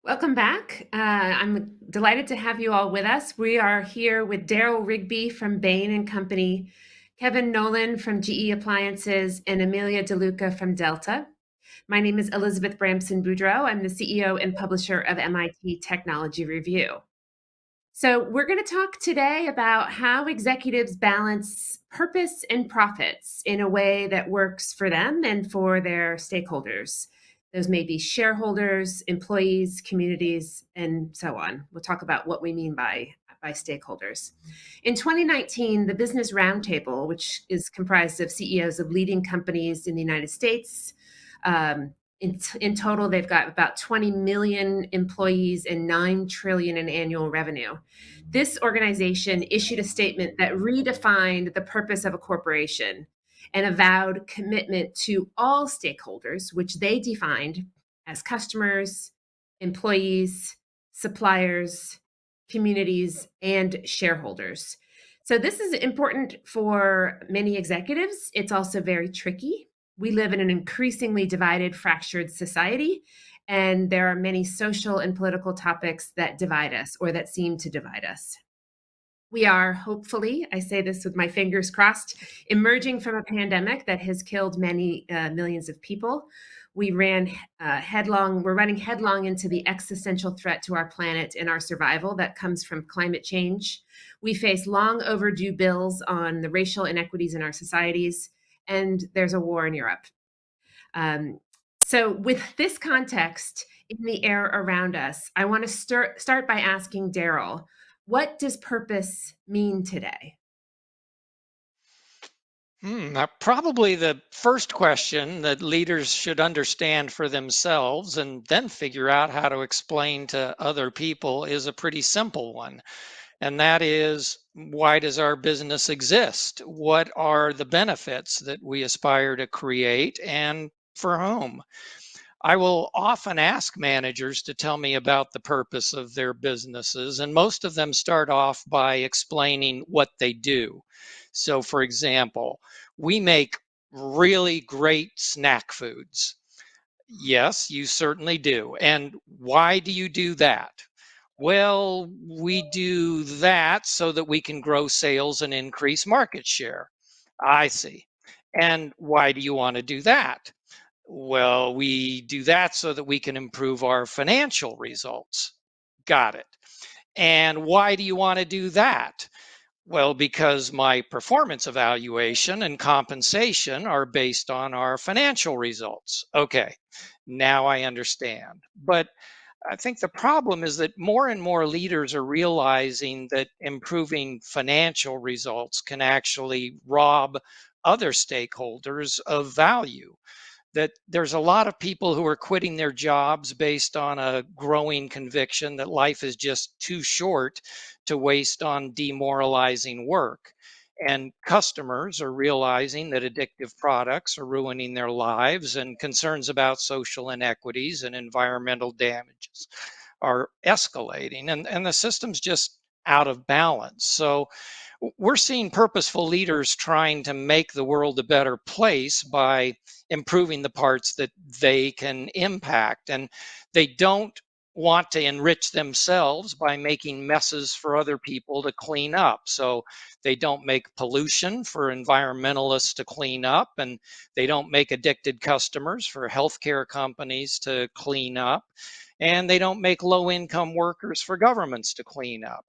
Welcome back. I'm delighted to have you all with us. We are here with Daryl Rigby from Bain and Company, Kevin Nolan from GE Appliances, and Amelia DeLuca from Delta. My name is Elizabeth Bramson Boudreau. I'm the CEO and publisher of MIT Technology Review. So, we're going to talk today about how executives balance purpose and profits in a way that works for them and for their stakeholders. Those may be shareholders, employees, communities, and so on. We'll talk about what we mean by stakeholders. In 2019, the Business Roundtable, which is comprised of CEOs of leading companies in the United States, in total, they've got about 20 million employees and 9 trillion in annual revenue. This organization issued a statement that redefined the purpose of a corporation and avowed commitment to all stakeholders, which they defined as customers, employees, suppliers, communities, and shareholders. So, this is important for many executives. It's also very tricky. We live in an increasingly divided, fractured society, and there are many social and political topics that divide us or that seem to divide us. We are hopefully, I say this with my fingers crossed, emerging from a pandemic that has killed many millions of people. We're running headlong into the existential threat to our planet and our survival that comes from climate change. We face long overdue bills on the racial inequities in our societies, and there's a war in Europe. So, with this context in the air around us, I want to start by asking Daryl, what does purpose mean today? Probably the first question that leaders should understand for themselves and then figure out how to explain to other people is a pretty simple one. And that is, why does our business exist? What are the benefits that we aspire to create and for whom? I will often ask managers to tell me about the purpose of their businesses, and most of them start off by explaining what they do. So, for example, we make really great snack foods. Yes, you certainly do. And why do you do that? Well, we do that so that we can grow sales and increase market share. I see. And why do you want to do that? Well, we do that so that we can improve our financial results. Got it. And why do you want to do that? Well, because my performance evaluation and compensation are based on our financial results. Okay, now I understand. But I think the problem is that more and more leaders are realizing that improving financial results can actually rob other stakeholders of value, that there's a lot of people who are quitting their jobs based on a growing conviction that life is just too short to waste on demoralizing work. And customers are realizing that addictive products are ruining their lives, and concerns about social inequities and environmental damages are escalating, and the system's just out of balance. So we're seeing purposeful leaders trying to make the world a better place by improving the parts that they can impact. And they don't want to enrich themselves by making messes for other people to clean up. So they don't make pollution for environmentalists to clean up, and they don't make addicted customers for healthcare companies to clean up, and they don't make low income workers for governments to clean up.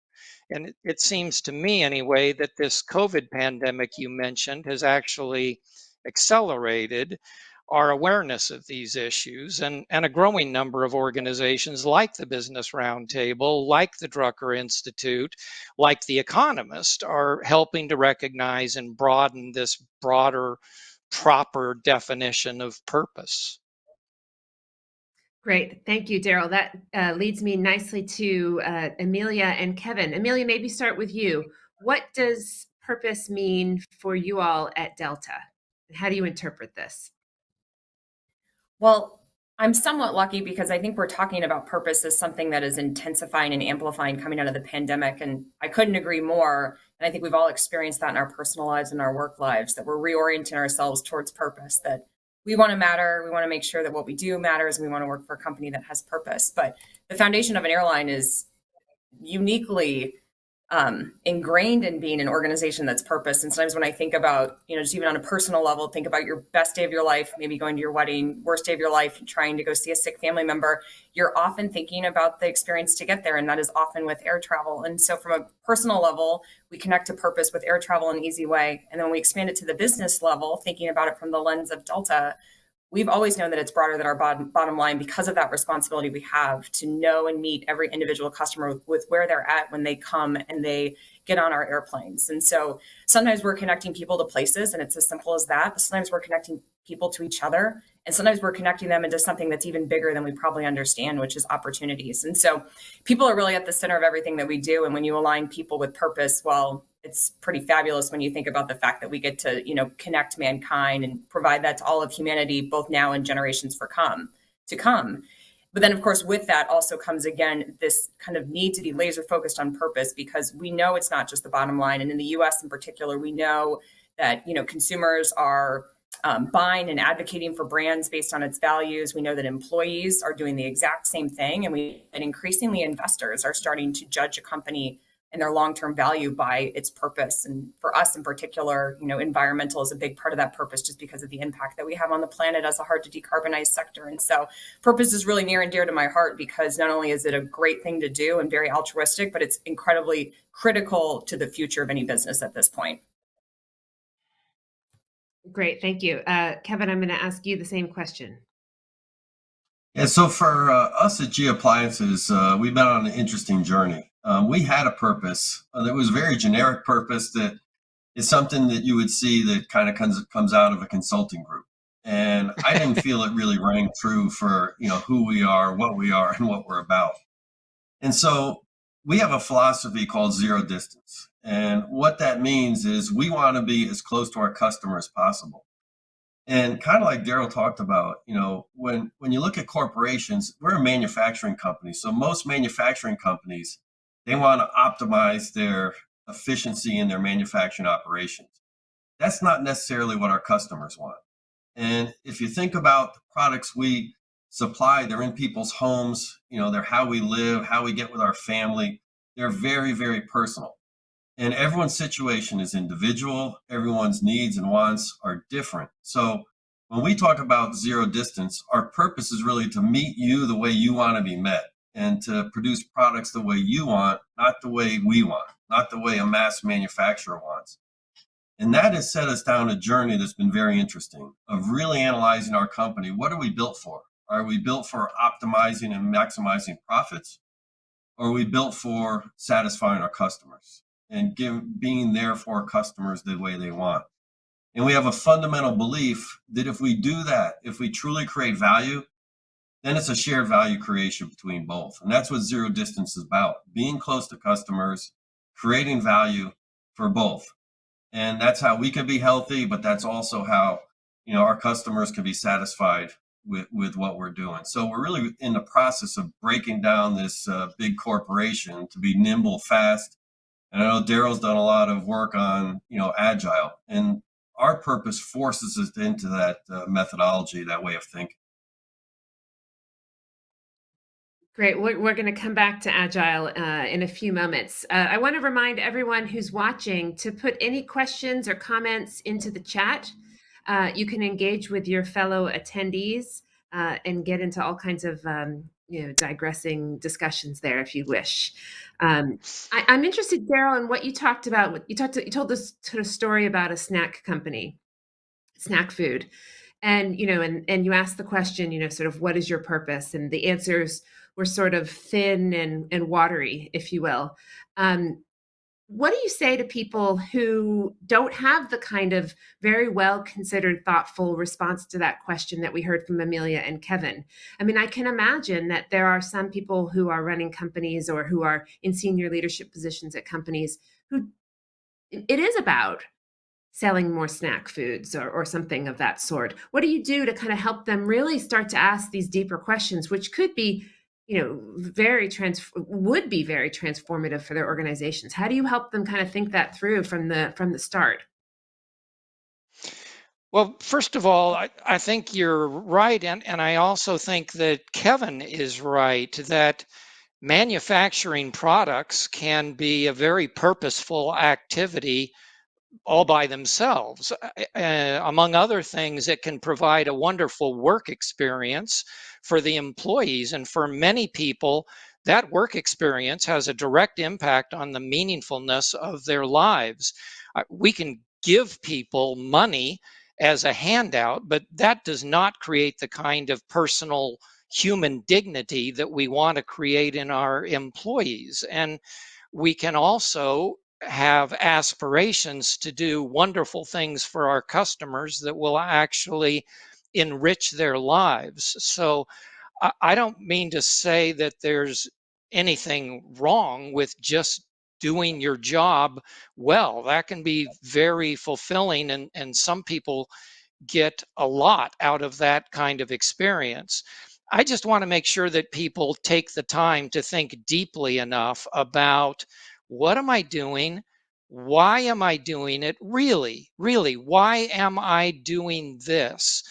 And it seems to me, anyway, that this COVID pandemic you mentioned has actually accelerated our awareness of these issues. And a growing number of organizations like the Business Roundtable, like the Drucker Institute, like The Economist, are helping to recognize and broaden this broader, proper definition of purpose. Great. Thank you, Daryl. That leads me nicely to Amelia and Kevin. Amelia, maybe start with you. What does purpose mean for you all at Delta? How do you interpret this? Well, I'm somewhat lucky because I think we're talking about purpose as something that is intensifying and amplifying coming out of the pandemic. And I couldn't agree more. And I think we've all experienced that in our personal lives and our work lives, that we're reorienting ourselves towards purpose, that we want to matter. We want to make sure that what we do matters. And we want to work for a company that has purpose. But the foundation of an airline is uniquely ingrained in being an organization that's purpose. And sometimes when I think about, just even on a personal level, think about your best day of your life, maybe going to your wedding, worst day of your life, trying to go see a sick family member, you're often thinking about the experience to get there. And that is often with air travel. And so from a personal level, we connect to purpose with air travel in an easy way. And then when we expand it to the business level, thinking about it from the lens of Delta, we've always known that it's broader than our bottom line because of that responsibility we have to know and meet every individual customer with where they're at when they come and they get on our airplanes. And so sometimes we're connecting people to places, and it's as simple as that. But sometimes we're connecting people to each other. And sometimes we're connecting them into something that's even bigger than we probably understand, which is opportunities. And so people are really at the center of everything that we do. And when you align people with purpose, well, it's pretty fabulous when you think about the fact that we get to, connect mankind and provide that to all of humanity, both now and generations to come. But then, of course, with that also comes, again, this kind of need to be laser focused on purpose, because we know it's not just the bottom line. And in the US in particular, we know that, consumers are buying and advocating for brands based on its values. We know that employees are doing the exact same thing. And increasingly investors are starting to judge a company and their long-term value by its purpose. And for us in particular, environmental is a big part of that purpose, just because of the impact that we have on the planet as a hard to decarbonize sector. And so purpose is really near and dear to my heart, because not only is it a great thing to do and very altruistic, but it's incredibly critical to the future of any business at this point. Great, thank you. Kevin, I'm going to ask you the same question. Yeah, so for us at G Appliances, we've been on an interesting journey. We had a purpose that was a very generic purpose that is something that you would see that kind of comes out of a consulting group. And I didn't feel it really rang true for, who we are, and what we're about. And so we have a philosophy called zero distance. And what that means is we want to be as close to our customer as possible. And kind of like Daryl talked about, when you look at corporations, we're a manufacturing company. So most manufacturing companies, they want to optimize their efficiency in their manufacturing operations. That's not necessarily what our customers want. And if you think about the products we supply, they're in people's homes, they're how we live, how we get with our family. They're very, very personal. And everyone's situation is individual. Everyone's needs and wants are different. So when we talk about zero distance, our purpose is really to meet you the way you want to be met, and to produce products the way you want, not the way we want, not the way a mass manufacturer wants. And that has set us down a journey that's been very interesting of really analyzing our company. What are we built for? Are we built for optimizing and maximizing profits? Or are we built for satisfying our customers and being there for our customers the way they want? And we have a fundamental belief that if we do that, if we truly create value, then it's a shared value creation between both. And that's what zero distance is about: being close to customers, creating value for both. And that's how we can be healthy, but that's also how, our customers can be satisfied with what we're doing. So we're really in the process of breaking down this big corporation to be nimble, fast. And I know Daryl's done a lot of work on, agile, and our purpose forces us into that methodology, that way of thinking. Great. We're going to come back to Agile in a few moments. I want to remind everyone who's watching to put any questions or comments into the chat. You can engage with your fellow attendees and get into all kinds of digressing discussions there if you wish. I'm interested, Daryl, in what you talked about. You told this sort of story about a snack company, snack food. And, and you asked the question, sort of, what is your purpose? And the answers were sort of thin and watery, if you will. What do you say to people who don't have the kind of very well considered, thoughtful response to that question that we heard from Amelia and Kevin? I mean, I can imagine that there are some people who are running companies or who are in senior leadership positions at companies who it is about selling more snack foods or something of that sort. What do you do to kind of help them really start to ask these deeper questions, which could be, would be very transformative for their organizations? How do you help them kind of think that through from the start? Well, first of all, I think you're right. And I also think that Kevin is right that manufacturing products can be a very purposeful activity all by themselves. Among other things, it can provide a wonderful work experience for the employees. And for many people, that work experience has a direct impact on the meaningfulness of their lives. We can give people money as a handout, but that does not create the kind of personal human dignity that we want to create in our employees. And we can also have aspirations to do wonderful things for our customers that will actually enrich their lives. So I don't mean to say that there's anything wrong with just doing your job well. That can be very fulfilling, and some people get a lot out of that kind of experience. I just want to make sure that people take the time to think deeply enough about what am I doing? Why am I doing it? Really, really, why am I doing this?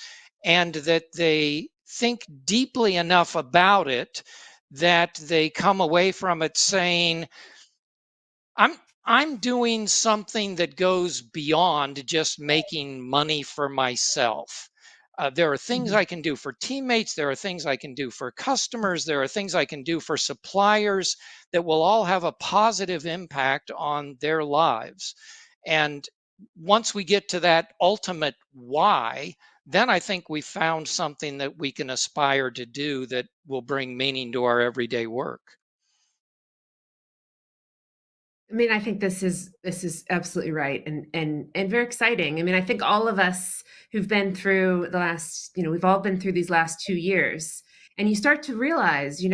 And that they think deeply enough about it that they come away from it saying, I'm I'm doing something that goes beyond just making money for myself. There are things Mhm. I can do for teammates. There are things I can do for customers. There are things I can do for suppliers that will all have a positive impact on their lives. And once we get to that ultimate why, then I think we found something that we can aspire to do that will bring meaning to our everyday work. I mean, I think this is absolutely right and very exciting. I mean, I think all of us who've been through the last, we've all been through these last 2 years, and you start to realize,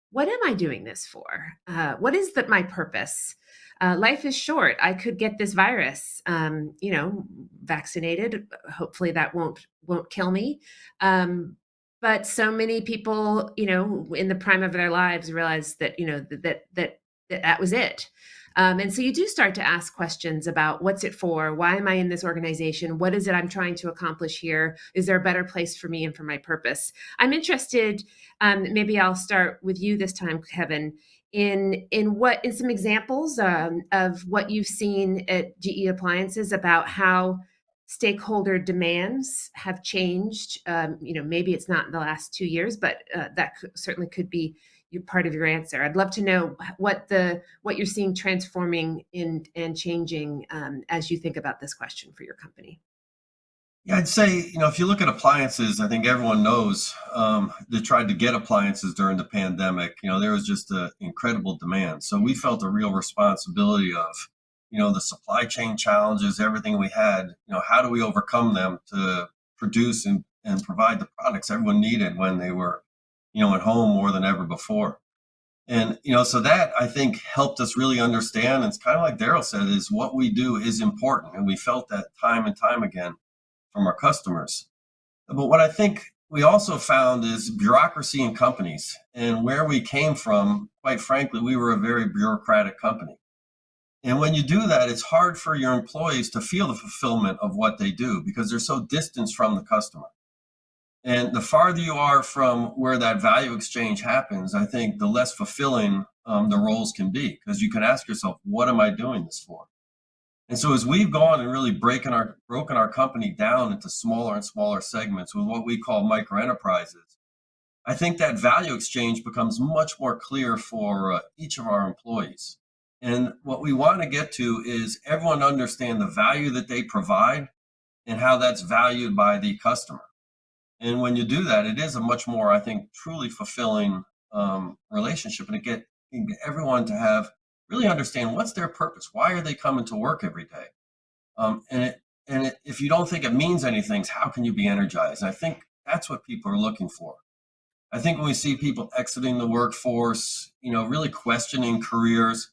what am I doing this for? What is that my purpose? Life is short. I could get this virus, vaccinated. Hopefully, that won't kill me. But so many people, in the prime of their lives, realize that that was it. And so you do start to ask questions about what's it for? Why am I in this organization? What is it I'm trying to accomplish here? Is there a better place for me and for my purpose? I'm interested. Maybe I'll start with you this time, Kevin. In some examples of what you've seen at GE Appliances about how stakeholder demands have changed. Maybe it's not in the last 2 years, but that certainly could be part of your answer. I'd love to know what you're seeing transforming in and changing as you think about this question for your company. Yeah, I'd say, if you look at appliances, I think everyone knows they tried to get appliances during the pandemic. There was just an incredible demand. So we felt a real responsibility of, the supply chain challenges, everything we had, how do we overcome them to produce and provide the products everyone needed when they were, at home more than ever before. And, so that I think helped us really understand. And it's kind of like Daryl said, is what we do is important. And we felt that time and time again from our customers. But what I think we also found is bureaucracy in companies and where we came from. Quite frankly, we were a very bureaucratic company. And when you do that, it's hard for your employees to feel the fulfillment of what they do because they're so distanced from the customer. And the farther you are from where that value exchange happens, I think the less fulfilling the roles can be because you can ask yourself, what am I doing this for? And so as we've gone and really broken our company down into smaller and smaller segments with what we call micro enterprises, I think that value exchange becomes much more clear for each of our employees. And what we want to get to is everyone understand the value that they provide and how that's valued by the customer. And when you do that, it is a much more, I think, truly fulfilling relationship. And you get everyone to have really understand what's their purpose. Why are they coming to work every day? If you don't think it means anything, how can you be energized? And I think that's what people are looking for. I think when we see people exiting the workforce, really questioning careers,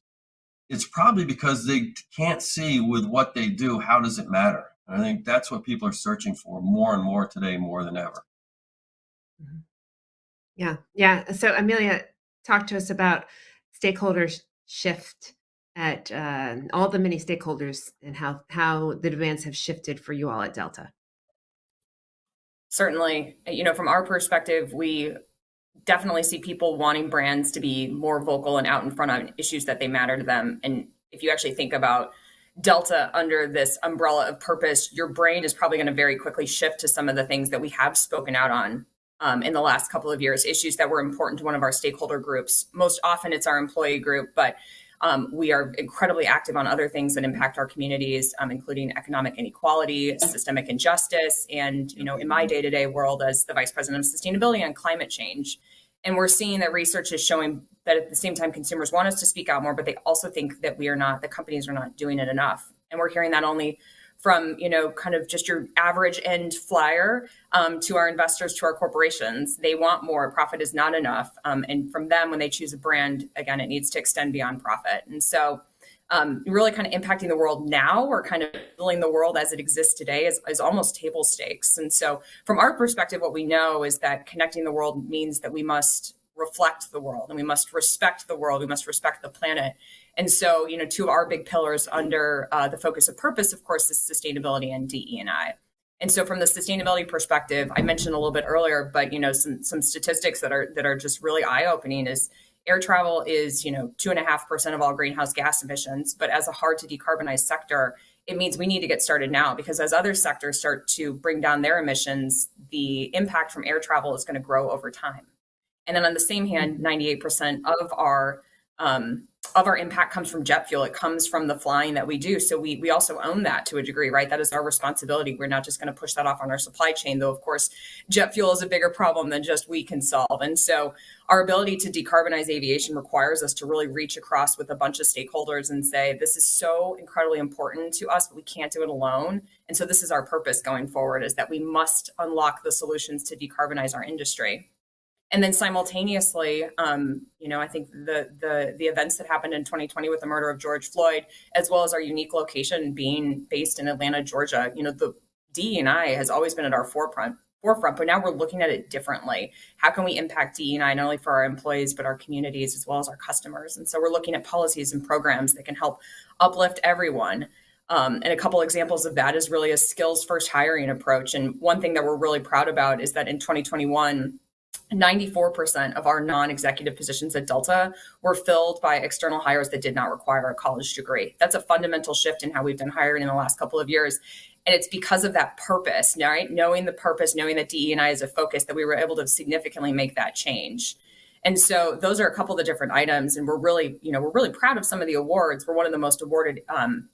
it's probably because they can't see with what they do, how does it matter? And I think that's what people are searching for more and more today, more than ever. Mhm. Yeah, yeah. So Amelia, talk to us about stakeholders shift at all the many stakeholders and how the demands have shifted for you all at Delta. Certainly, from our perspective, we definitely see people wanting brands to be more vocal and out in front on issues that they matter to them. And if you actually think about Delta under this umbrella of purpose, your brain is probably going to very quickly shift to some of the things that we have spoken out on in the last couple of years, issues that were important to one of our stakeholder groups. Most often it's our employee group, but we are incredibly active on other things that impact our communities, including economic inequality, systemic injustice, and, in my day-to-day world as the Vice President of Sustainability and climate change. And we're seeing that research is showing that at the same time, consumers want us to speak out more, but they also think that the companies are not doing it enough. And we're hearing that only from, kind of just your average end flyer to our investors, to our corporations. They want more. Profit is not enough. And from them, when they choose a brand, again, it needs to extend beyond profit. And so really kind of impacting the world now, or kind of building the world as it exists today is almost table stakes. And so from our perspective, what we know is that connecting the world means that we must reflect the world, and we must respect the world. We must respect the planet. And so, two of our big pillars under the focus of purpose, of course, is sustainability and DE&I. And so from the sustainability perspective, I mentioned a little bit earlier, but, some statistics that are just really eye-opening is air travel is, 2.5% of all greenhouse gas emissions. But as a hard to decarbonize sector, it means we need to get started now, because as other sectors start to bring down their emissions, the impact from air travel is going to grow over time. And then on the same hand, 98% of our impact comes from jet fuel. It comes from the flying that we do. So we also own that to a degree, right? That is our responsibility. We're not just going to push that off on our supply chain, though, of course, jet fuel is a bigger problem than just we can solve. And so our ability to decarbonize aviation requires us to really reach across with a bunch of stakeholders and say, this is so incredibly important to us, but we can't do it alone. And so this is our purpose going forward, is that we must unlock the solutions to decarbonize our industry. And then simultaneously, I think the events that happened in 2020 with the murder of George Floyd, as well as our unique location being based in Atlanta, Georgia, the DE&I has always been at our forefront, but now we're looking at it differently. How can we impact DE&I not only for our employees, but our communities as well as our customers? And so we're looking at policies and programs that can help uplift everyone. And a couple examples of that is really a skills-first hiring approach. And one thing that we're really proud about is that in 2021, 94% of our non-executive positions at Delta were filled by external hires that did not require a college degree. That's a fundamental shift in how we've been hiring in the last couple of years. And it's because of that purpose, right? Knowing the purpose, knowing that DE&I is a focus, that we were able to significantly make that change. And so those are a couple of the different items. And we're really proud of some of the awards. We're one of the most awarded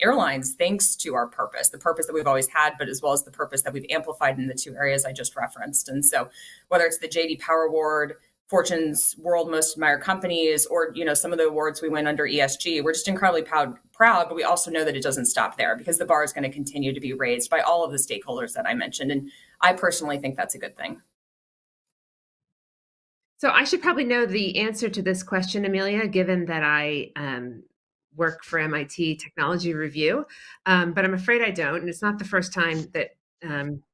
airlines thanks to our purpose, the purpose that we've always had, but as well as the purpose that we've amplified in the two areas I just referenced. And so whether it's the J.D. Power Award, Fortune's World Most Admired Companies, or, some of the awards we win under ESG, we're just incredibly proud, but we also know that it doesn't stop there, because the bar is going to continue to be raised by all of the stakeholders that I mentioned. And I personally think that's a good thing. So I should probably know the answer to this question, Amelia, given that I work for MIT Technology Review, but I'm afraid I don't. And it's not the first time that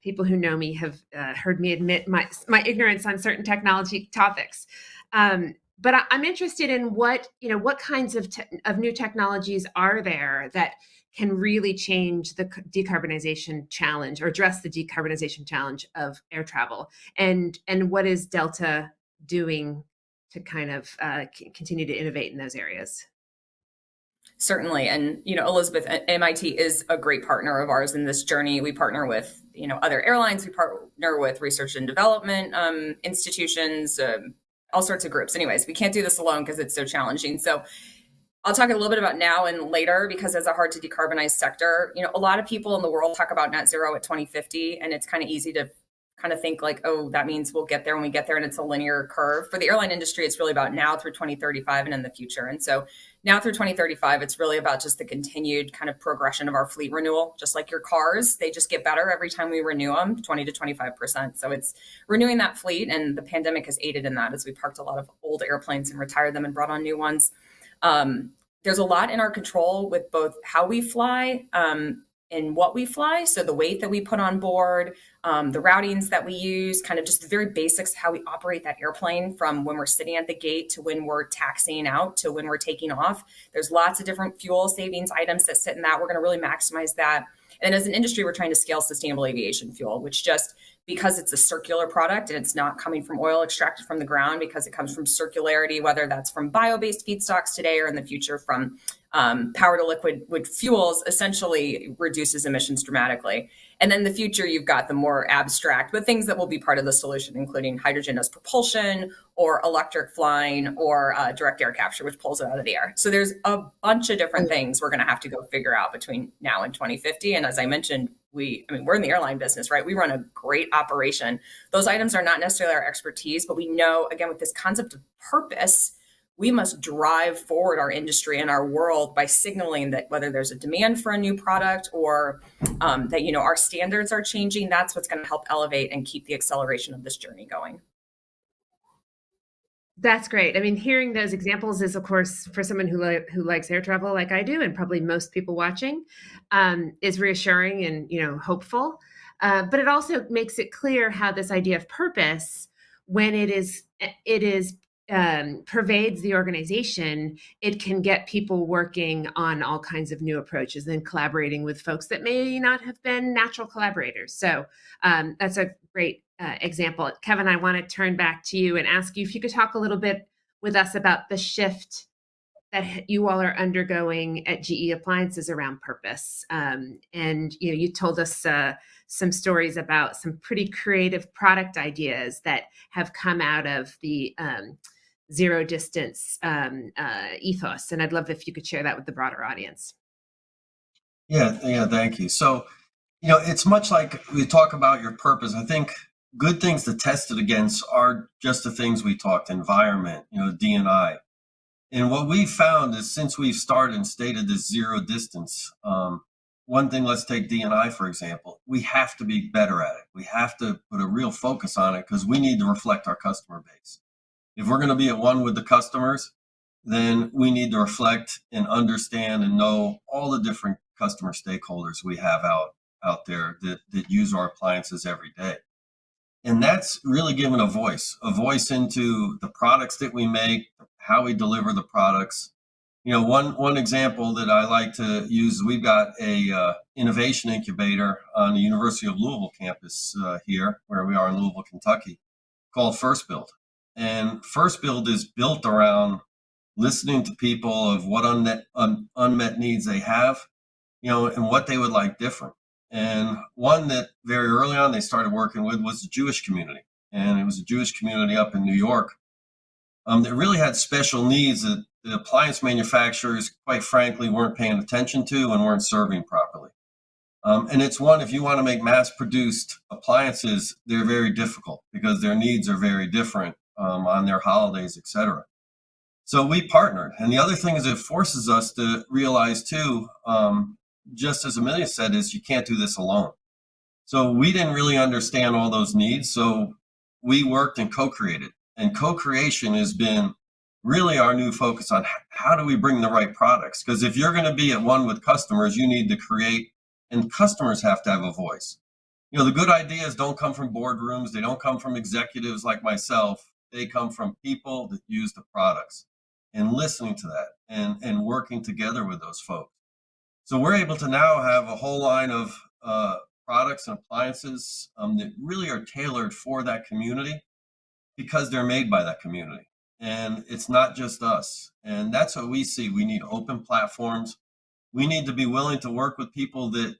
people who know me have heard me admit my ignorance on certain technology topics. But I'm interested in what kinds of new technologies are there that can really change the decarbonization challenge, or address the decarbonization challenge of air travel, and what is Delta doing to kind of continue to innovate in those areas? Certainly. And, Elizabeth, MIT is a great partner of ours in this journey. We partner with, other airlines. We partner with research and development institutions, all sorts of groups. Anyways, we can't do this alone because it's so challenging. So I'll talk a little bit about now and later, because as a hard to decarbonize sector, a lot of people in the world talk about net zero at 2050, and it's kind of easy to kind of think like, oh, that means we'll get there when we get there, and it's a linear curve. For the airline industry, it's really about now through 2035 and in the future. And so now through 2035, it's really about just the continued kind of progression of our fleet renewal. Just like your cars, they just get better every time we renew them, 20 to 25%. So it's renewing that fleet, and the pandemic has aided in that as we parked a lot of old airplanes and retired them and brought on new ones. There's a lot in our control with both how we fly and what we fly. So the weight that we put on board, the routings that we use, kind of just the very basics of how we operate that airplane, from when we're sitting at the gate to when we're taxiing out to when we're taking off. There's lots of different fuel savings items that sit in that. We're going to really maximize that. And as an industry, we're trying to scale sustainable aviation fuel, which just because it's a circular product and it's not coming from oil extracted from the ground, because it comes from circularity, whether that's from bio-based feedstocks today or in the future from power to liquid fuels, essentially reduces emissions dramatically. And then in the future, you've got the more abstract, but things that will be part of the solution, including hydrogen as propulsion or electric flying or direct air capture, which pulls it out of the air. So there's a bunch of different things we're going to have to go figure out between now and 2050. And as I mentioned, we're in the airline business, right? We run a great operation. Those items are not necessarily our expertise, but we know, again, with this concept of purpose, we must drive forward our industry and our world by signaling that whether there's a demand for a new product or that, our standards are changing, that's what's going to help elevate and keep the acceleration of this journey going. That's great. I mean, hearing those examples is, of course, for someone who likes air travel like I do, and probably most people watching, is reassuring and hopeful. But it also makes it clear how this idea of purpose, when it is pervades the organization, it can get people working on all kinds of new approaches and collaborating with folks that may not have been natural collaborators. So that's a great example. Kevin, I want to turn back to you and ask you if you could talk a little bit with us about the shift that you all are undergoing at GE Appliances around purpose. And you told us some stories about some pretty creative product ideas that have come out of the zero distance ethos. And I'd love if you could share that with the broader audience. Yeah, thank you. So, it's much like we talk about your purpose. I think good things to test it against are just the things we talked: environment, D&I. And what we've found is, since we've started and stated this zero distance, one thing, let's take D&I, for example, we have to be better at it. We have to put a real focus on it because we need to reflect our customer base. If we're going to be at one with the customers, then we need to reflect and understand and know all the different customer stakeholders we have out there that use our appliances every day. And that's really giving a voice into the products that we make, how we deliver the products. One example that I like to use, we've got a innovation incubator on the University of Louisville campus here, where we are in Louisville, Kentucky, called First Build. And First Build is built around listening to people of what unmet needs they have, and what they would like different. And one that very early on they started working with was the Jewish community. And it was a Jewish community up in New York that really had special needs that the appliance manufacturers, quite frankly, weren't paying attention to and weren't serving properly. And it's one, if you want to make mass-produced appliances, they're very difficult because their needs are very different on their holidays, et cetera. So we partnered. And the other thing is it forces us to realize, too, just as Amelia said, is you can't do this alone. So we didn't really understand all those needs. So we worked and co-created. And co-creation has been really our new focus on how do we bring the right products? Because if you're going to be at one with customers, you need to create, and customers have to have a voice. The good ideas don't come from boardrooms. They don't come from executives like myself. They come from people that use the products, and listening to that and working together with those folks. So we're able to now have a whole line of products and appliances that really are tailored for that community because they're made by that community. And it's not just us. And that's what we see. We need open platforms. We need to be willing to work with people that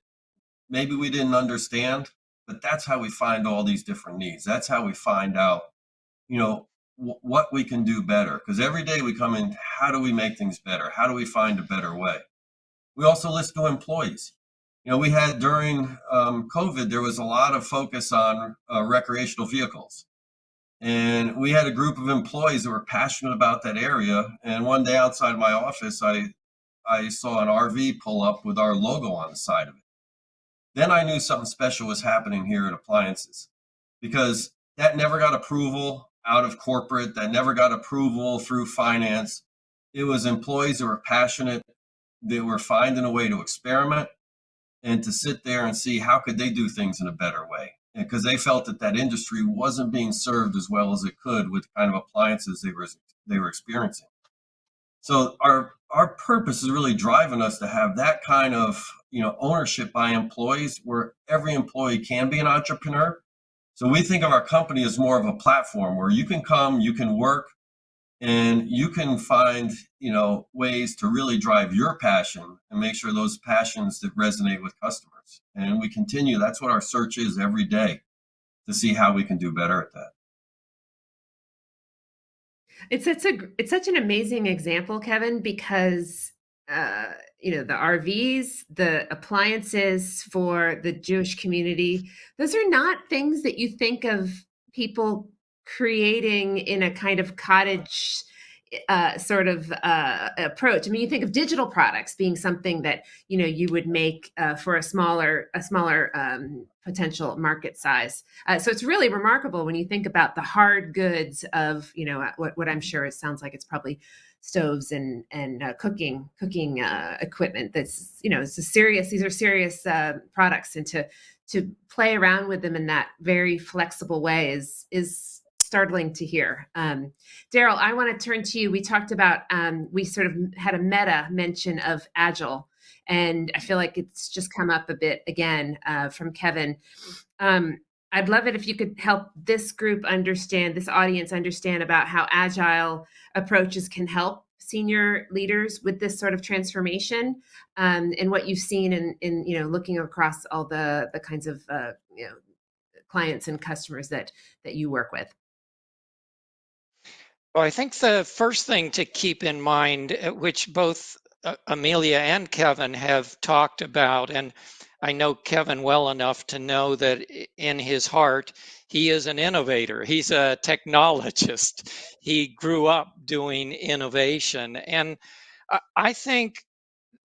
maybe we didn't understand, but that's how we find all these different needs. That's how we find out, what we can do better. Because every day we come in, how do we make things better? How do we find a better way? We also listen to employees. We had during COVID, there was a lot of focus on recreational vehicles. And we had a group of employees that were passionate about that area. And one day outside my office, I saw an RV pull up with our logo on the side of it. Then I knew something special was happening here at Appliances, because that never got approval out of corporate. That never got approval through finance. It was employees that were passionate. They were finding a way to experiment and to sit there and see how could they do things in a better way. Because they felt that industry wasn't being served as well as it could with the kind of appliances they were experiencing. So our purpose is really driving us to have that kind of ownership by employees, where every employee can be an entrepreneur, So we think of our company as more of a platform where you can come, you can work, and you can find, ways to really drive your passion and make sure those passions that resonate with customers. And we continue. That's what our search is every day, to see how we can do better at that. It's such an amazing example, Kevin, because the RVs, the appliances for the Jewish community, those are not things that you think of people creating in a kind of cottage sort of approach. I mean, you think of digital products being something that you would make for a smaller potential market size. So it's really remarkable when you think about the hard goods of what I'm sure it sounds like it's probably stoves and cooking equipment. That's it's a serious. These are serious products, and to play around with them in that very flexible way is startling to hear. Daryl, I want to turn to you. We talked about, we sort of had a meta mention of agile, and I feel like it's just come up a bit again from Kevin. I'd love it if you could help this audience understand about how agile approaches can help senior leaders with this sort of transformation, and what you've seen in looking across all the kinds of clients and customers that you work with. Well, I think the first thing to keep in mind, which both Amelia and Kevin have talked about, and I know Kevin well enough to know that in his heart, he is an innovator. He's a technologist. He grew up doing innovation. And I think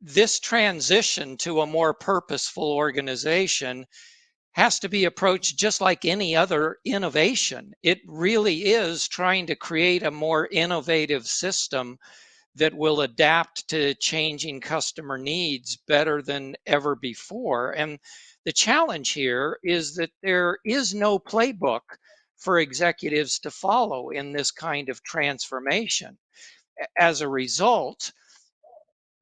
this transition to a more purposeful organization has to be approached just like any other innovation. It really is trying to create a more innovative system that will adapt to changing customer needs better than ever before. And the challenge here is that there is no playbook for executives to follow in this kind of transformation. As a result,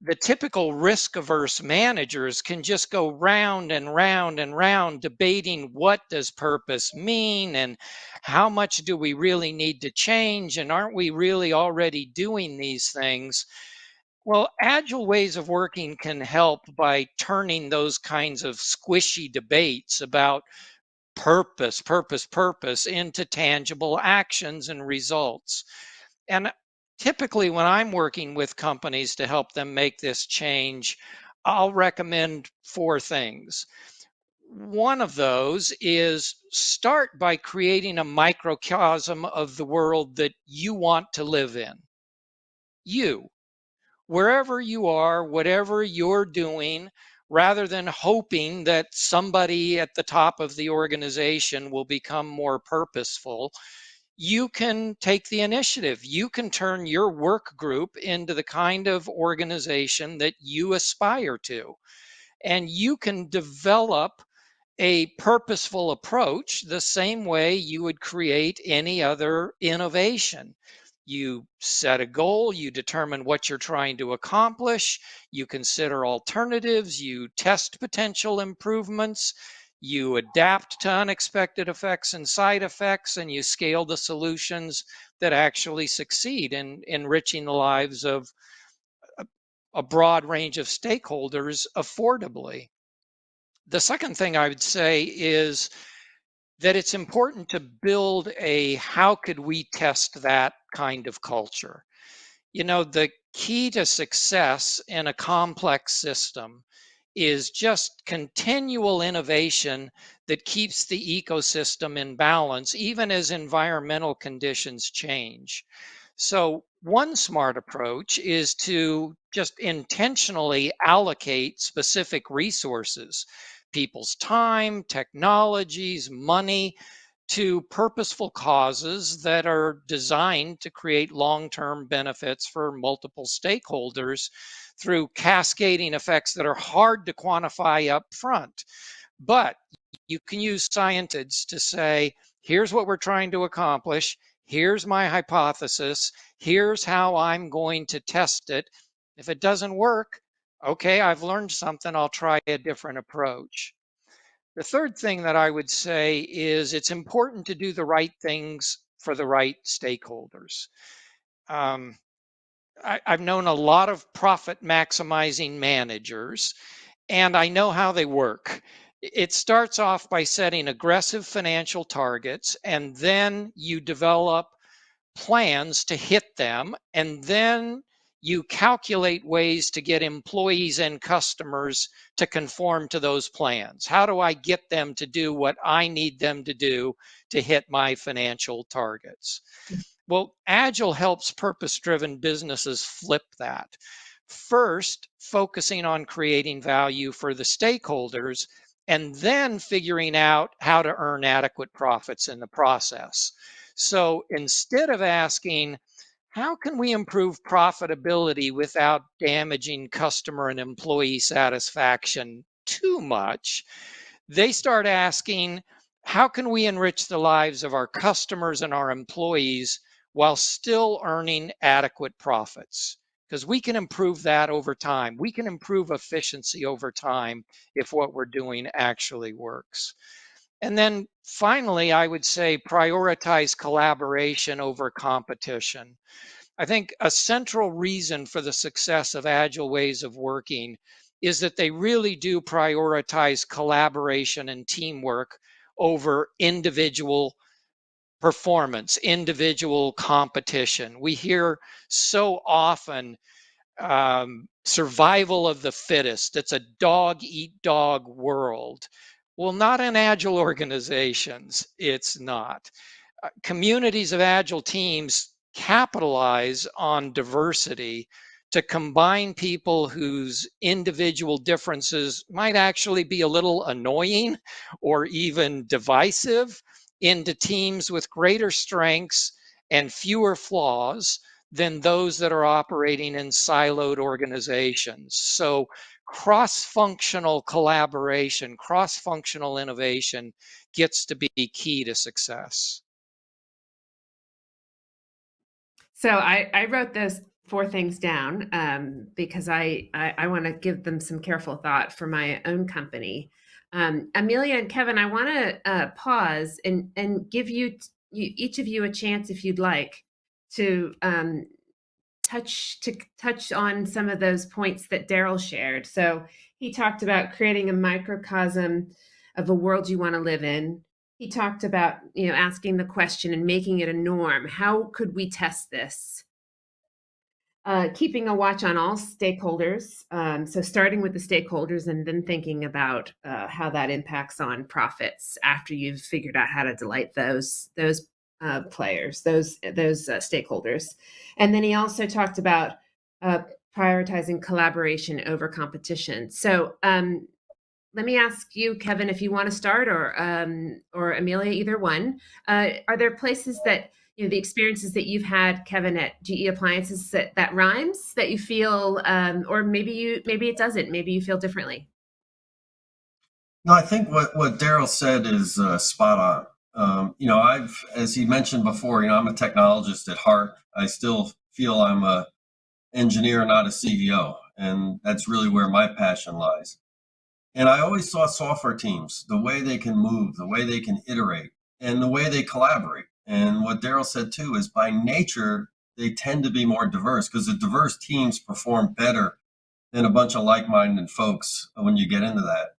the typical risk averse managers can just go round and round and round debating what does purpose mean and how much do we really need to change and aren't we really already doing these things. Well, agile ways of working can help by turning those kinds of squishy debates about purpose into tangible actions and results. And typically, when I'm working with companies to help them make this change, I'll recommend four things. One of those is start by creating a microcosm of the world that you want to live in. You, wherever you are, whatever you're doing, rather than hoping that somebody at the top of the organization will become more purposeful, you can take the initiative. You can turn your work group into the kind of organization that you aspire to. And you can develop a purposeful approach the same way you would create any other innovation. You set a goal, you determine what you're trying to accomplish, you consider alternatives, you test potential improvements, you adapt to unexpected effects and side effects, and you scale the solutions that actually succeed in enriching the lives of a broad range of stakeholders affordably. The second thing I would say is that it's important to build a how could we test that kind of culture. The key to success in a complex system is just continual innovation that keeps the ecosystem in balance, even as environmental conditions change. So, one smart approach is to just intentionally allocate specific resources, people's time, technologies, money, to purposeful causes that are designed to create long term benefits for multiple stakeholders through cascading effects that are hard to quantify up front. But you can use scientists to say, here's what we're trying to accomplish, here's my hypothesis, here's how I'm going to test it. If it doesn't work, okay, I've learned something, I'll try a different approach. The third thing that I would say is it's important to do the right things for the right stakeholders. Um, I've known a lot of profit maximizing managers, and I know how they work. It starts off by setting aggressive financial targets, and then you develop plans to hit them, and then you calculate ways to get employees and customers to conform to those plans. How do I get them to do what I need them to do to hit my financial targets? Well, Agile helps purpose-driven businesses flip that. First, focusing on creating value for the stakeholders, and then figuring out how to earn adequate profits in the process. So instead of asking, how can we improve profitability without damaging customer and employee satisfaction too much? They start asking, how can we enrich the lives of our customers and our employees while still earning adequate profits? Because we can improve that over time. We can improve efficiency over time if what we're doing actually works. And then finally, I would say prioritize collaboration over competition. I think a central reason for the success of agile ways of working is that they really do prioritize collaboration and teamwork over individual performance, individual competition. We hear so often survival of the fittest. It's a dog eat dog world. Well, not in agile organizations, it's not. Communities of agile teams capitalize on diversity to combine people whose individual differences might actually be a little annoying or even divisive into teams with greater strengths and fewer flaws than those that are operating in siloed organizations. So cross-functional collaboration, cross-functional innovation gets to be key to success. So I wrote those four things down because I want to give them some careful thought for my own company. Amelia and Kevin, I want to pause and give you each of you a chance, if you'd like, to touch on some of those points that Daryl shared. So he talked about creating a microcosm of a world you want to live in. He talked about, asking the question and making it a norm. How could we test this? Keeping a watch on all stakeholders. So starting with the stakeholders and then thinking about how that impacts on profits after you've figured out how to delight those players, those stakeholders. And then he also talked about prioritizing collaboration over competition. So let me ask you, Kevin, if you want to start, or Amelia, either one. Are there places that the experiences that you've had, Kevin, at GE Appliances that rhymes, that you feel, or maybe it doesn't, maybe you feel differently? No, I think what Daryl said is spot on. As he mentioned before, I'm a technologist at heart. I still feel I'm a engineer, not a CEO, and that's really where my passion lies. And I always saw software teams, the way they can move, the way they can iterate, and the way they collaborate. And what Daryl said too is by nature, they tend to be more diverse because the diverse teams perform better than a bunch of like-minded folks when you get into that.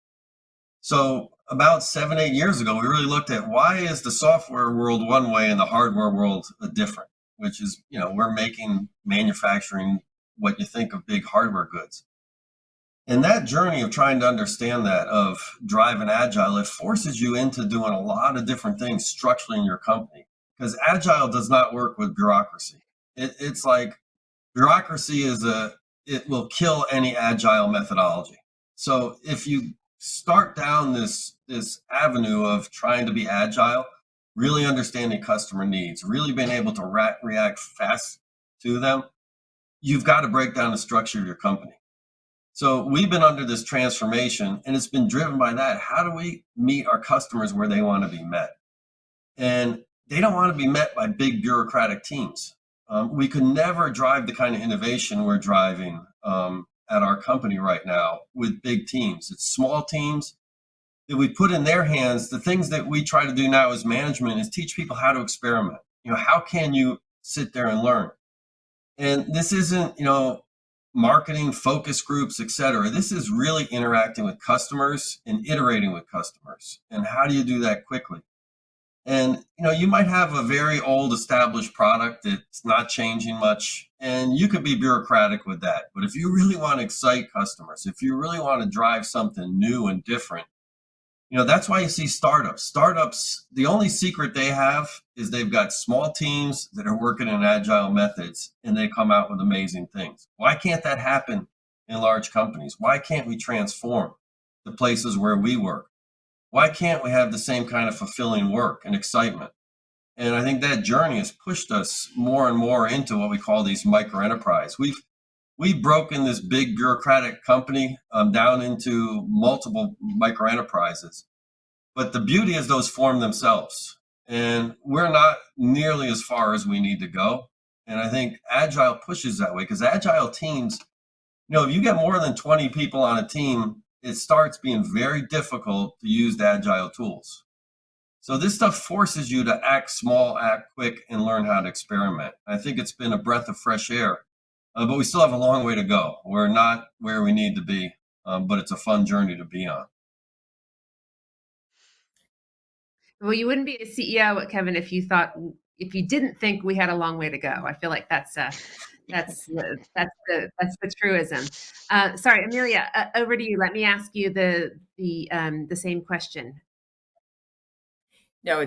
So about 7, 8 years ago, we really looked at why is the software world one way and the hardware world different, which is, we're manufacturing what you think of big hardware goods. And that journey of trying to understand that, of driving agile, it forces you into doing a lot of different things structurally in your company, because agile does not work with bureaucracy. It's like bureaucracy it will kill any agile methodology. So if you start down this avenue of trying to be agile, really understanding customer needs, really being able to react fast to them, you've got to break down the structure of your company. So we've been under this transformation, and it's been driven by that. How do we meet our customers where they want to be met? And they don't want to be met by big bureaucratic teams. We could never drive the kind of innovation we're driving at our company right now with big teams. It's small teams, that we put in their hands. The things that we try to do now as management is teach people how to experiment. How can you sit there and learn? And this isn't, marketing focus groups, et cetera. This is really interacting with customers and iterating with customers. And how do you do that quickly? And you might have a very old established product that's not changing much, and you could be bureaucratic with that. But if you really want to excite customers, if you really want to drive something new and different, that's why you see startups. Startups, the only secret they have is they've got small teams that are working in agile methods, and they come out with amazing things. Why can't that happen in large companies? Why can't we transform the places where we work? Why can't we have the same kind of fulfilling work and excitement? And I think that journey has pushed us more and more into what we call these micro enterprise. We've broken this big bureaucratic company down into multiple micro enterprises. But the beauty is those form themselves. And we're not nearly as far as we need to go. And I think Agile pushes that way, because Agile teams, if you get more than 20 people on a team, it starts being very difficult to use the Agile tools. So this stuff forces you to act small, act quick, and learn how to experiment. I think it's been a breath of fresh air. But we still have a long way to go. We're not where we need to be, but it's a fun journey to be on. Well, you wouldn't be a CEO, Kevin, if you didn't think we had a long way to go. I feel like that's the truism. Sorry, Amelia, over to you. Let me ask you the same question. No,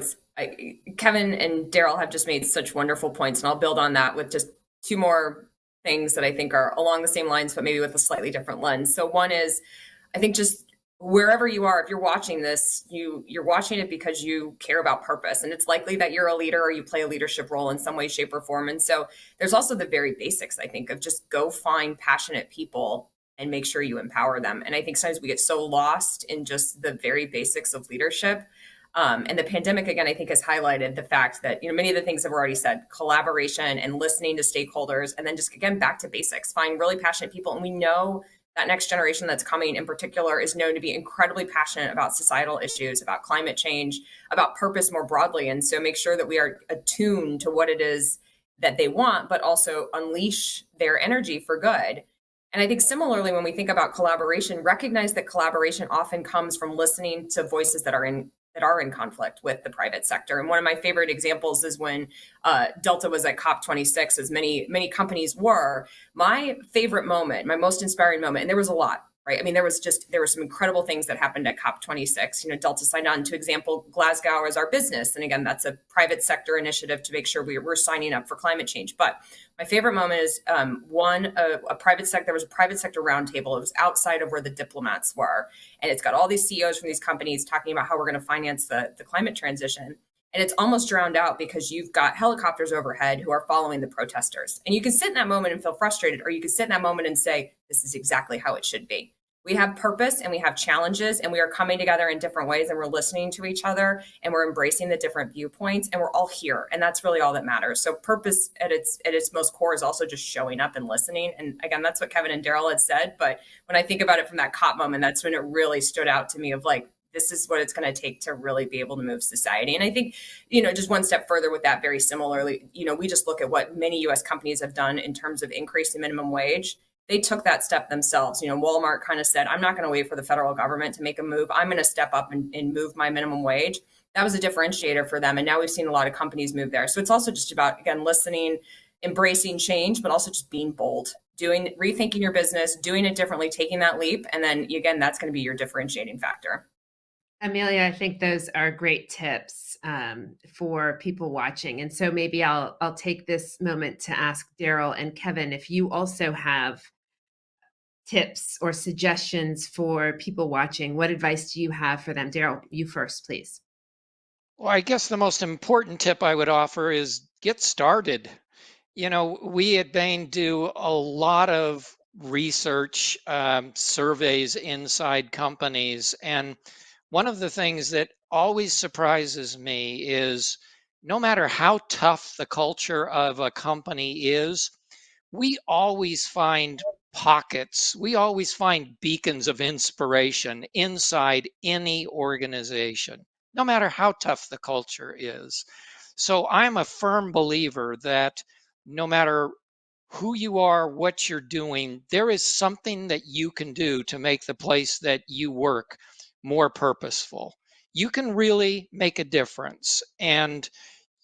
Kevin and Daryl have just made such wonderful points, and I'll build on that with just two more things that I think are along the same lines, but maybe with a slightly different lens. So one is, I think just wherever you are, if you're watching this, you're watching it because you care about purpose, and it's likely that you're a leader or you play a leadership role in some way, shape, or form. And so there's also the very basics, I think, of just go find passionate people and make sure you empower them. And I think sometimes we get so lost in just the very basics of leadership. And the pandemic, again, I think has highlighted the fact that, many of the things that were already said, collaboration and listening to stakeholders, and then just, again, back to basics, find really passionate people. And we know that next generation that's coming in particular is known to be incredibly passionate about societal issues, about climate change, about purpose more broadly. And so make sure that we are attuned to what it is that they want, but also unleash their energy for good. And I think similarly, when we think about collaboration, recognize that collaboration often comes from listening to voices that are in conflict with the private sector. And one of my favorite examples is when Delta was at COP26, as many companies were. My favorite moment, my most inspiring moment, and there was a lot, right? I mean, there were some incredible things that happened at COP26. Delta signed on to example Glasgow as our business. And again, that's a private sector initiative to make sure we're signing up for climate change. But my favorite moment is there was a private sector roundtable. It was outside of where the diplomats were. And it's got all these CEOs from these companies talking about how we're going to finance the climate transition. And it's almost drowned out because you've got helicopters overhead who are following the protesters. And you can sit in that moment and feel frustrated, or you can sit in that moment and say, this is exactly how it should be. We have purpose and we have challenges, and we are coming together in different ways, and we're listening to each other, and we're embracing the different viewpoints, and we're all here. And that's really all that matters. So purpose at its most core is also just showing up and listening. And again, that's what Kevin and Daryl had said. But when I think about it from that COP moment, that's when it really stood out to me of like, this is what it's going to take to really be able to move society. And I think, just one step further with that, very similarly, we just look at what many US companies have done in terms of increasing minimum wage. They took that step themselves. Walmart kind of said, I'm not going to wait for the federal government to make a move. I'm going to step up and move my minimum wage. That was a differentiator for them. And now we've seen a lot of companies move there. So it's also just about, again, listening, embracing change, but also just being bold, rethinking your business, doing it differently, taking that leap. And then again, that's going to be your differentiating factor. Amelia, I think those are great tips for people watching. And so maybe I'll take this moment to ask Daryl and Kevin if you also have tips or suggestions for people watching. What advice do you have for them? Daryl, you first, please. Well, I guess the most important tip I would offer is get started. We at Bain do a lot of research surveys inside companies. And one of the things that always surprises me is no matter how tough the culture of a company is, we always find pockets. We always find beacons of inspiration inside any organization, no matter how tough the culture is. So I'm a firm believer that no matter who you are, what you're doing, there is something that you can do to make the place that you work more purposeful. You can really make a difference, and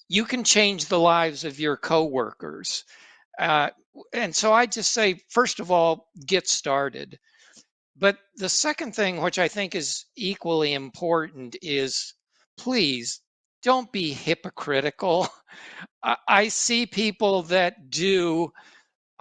you can change the lives of your coworkers. Uh, and so I just say, first of all, get started. But the second thing, which I think is equally important, is please don't be hypocritical. I see people that do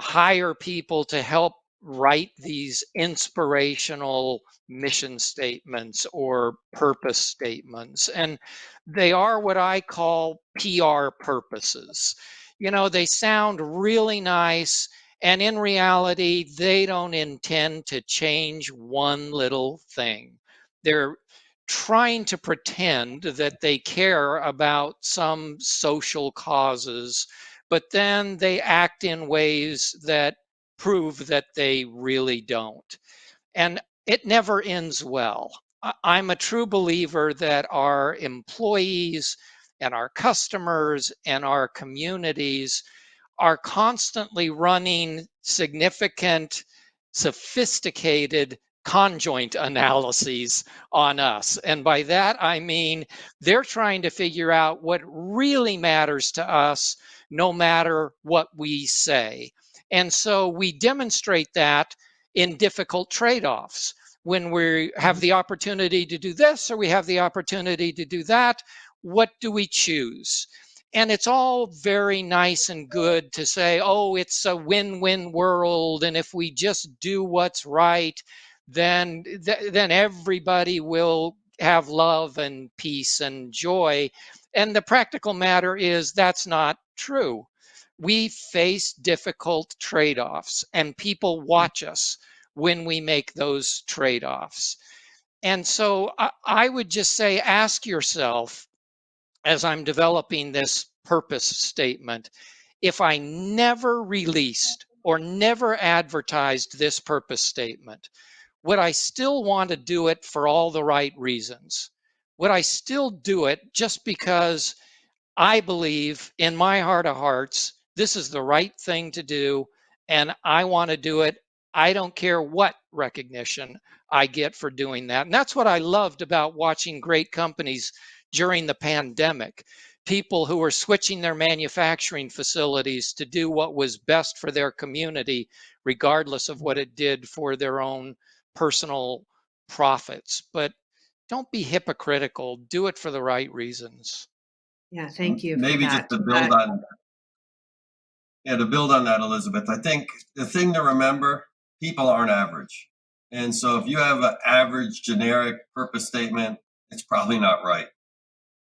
hire people to help write these inspirational mission statements or purpose statements. And they are what I call PR purposes. You know, they sound really nice. And in reality, they don't intend to change one little thing. They're trying to pretend that they care about some social causes, but then they act in ways that prove that they really don't. And it never ends well. I'm a true believer that our employees and our customers and our communities are constantly running significant, sophisticated conjoint analyses on us. And by that, I mean they're trying to figure out what really matters to us, no matter what we say. And so we demonstrate that in difficult trade offs. When we have the opportunity to do this or we have the opportunity to do that, what do we choose? And it's all very nice and good to say, oh, it's a win-win world. And if we just do what's right, then everybody will have love and peace and joy. And the practical matter is that's not true. We face difficult trade-offs, and people watch us when we make those trade-offs. And so I would just say, ask yourself, as I'm developing this purpose statement, if I never released or never advertised this purpose statement, would I still want to do it for all the right reasons? Would I still do it just because I believe in my heart of hearts, this is the right thing to do, and I want to do it? I don't care what recognition I get for doing that. And that's what I loved about watching great companies during the pandemic. People who were switching their manufacturing facilities to do what was best for their community, regardless of what it did for their own personal profits. But don't be hypocritical, do it for the right reasons. Yeah, thank you for Maybe just that. to build on, yeah, to build on that, Elizabeth, I think the thing to remember, people aren't average. And so if you have an average generic purpose statement, it's probably not right.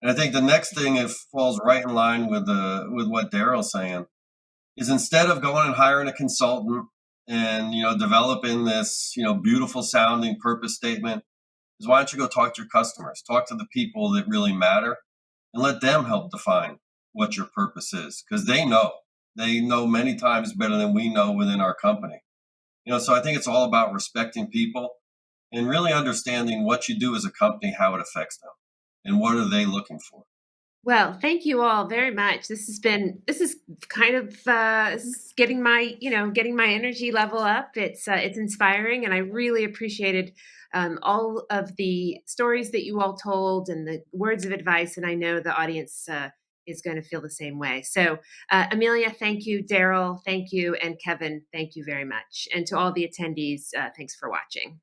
And I think the next thing, it falls right in line with what Daryl's saying, is instead of going and hiring a consultant and developing this beautiful sounding purpose statement, is why don't you go talk to your customers, talk to the people that really matter, and let them help define what your purpose is, because they know many times better than we know within our company. So I think it's all about respecting people and really understanding what you do as a company, how it affects them, and what are they looking for. Well, thank you all very much. This is kind of this is getting my energy level up. It's inspiring, and I really appreciated all of the stories that you all told and the words of advice. And I know the audience is going to feel the same way. So, Amelia, thank you. Daryl, thank you, and Kevin, thank you very much. And to all the attendees, thanks for watching.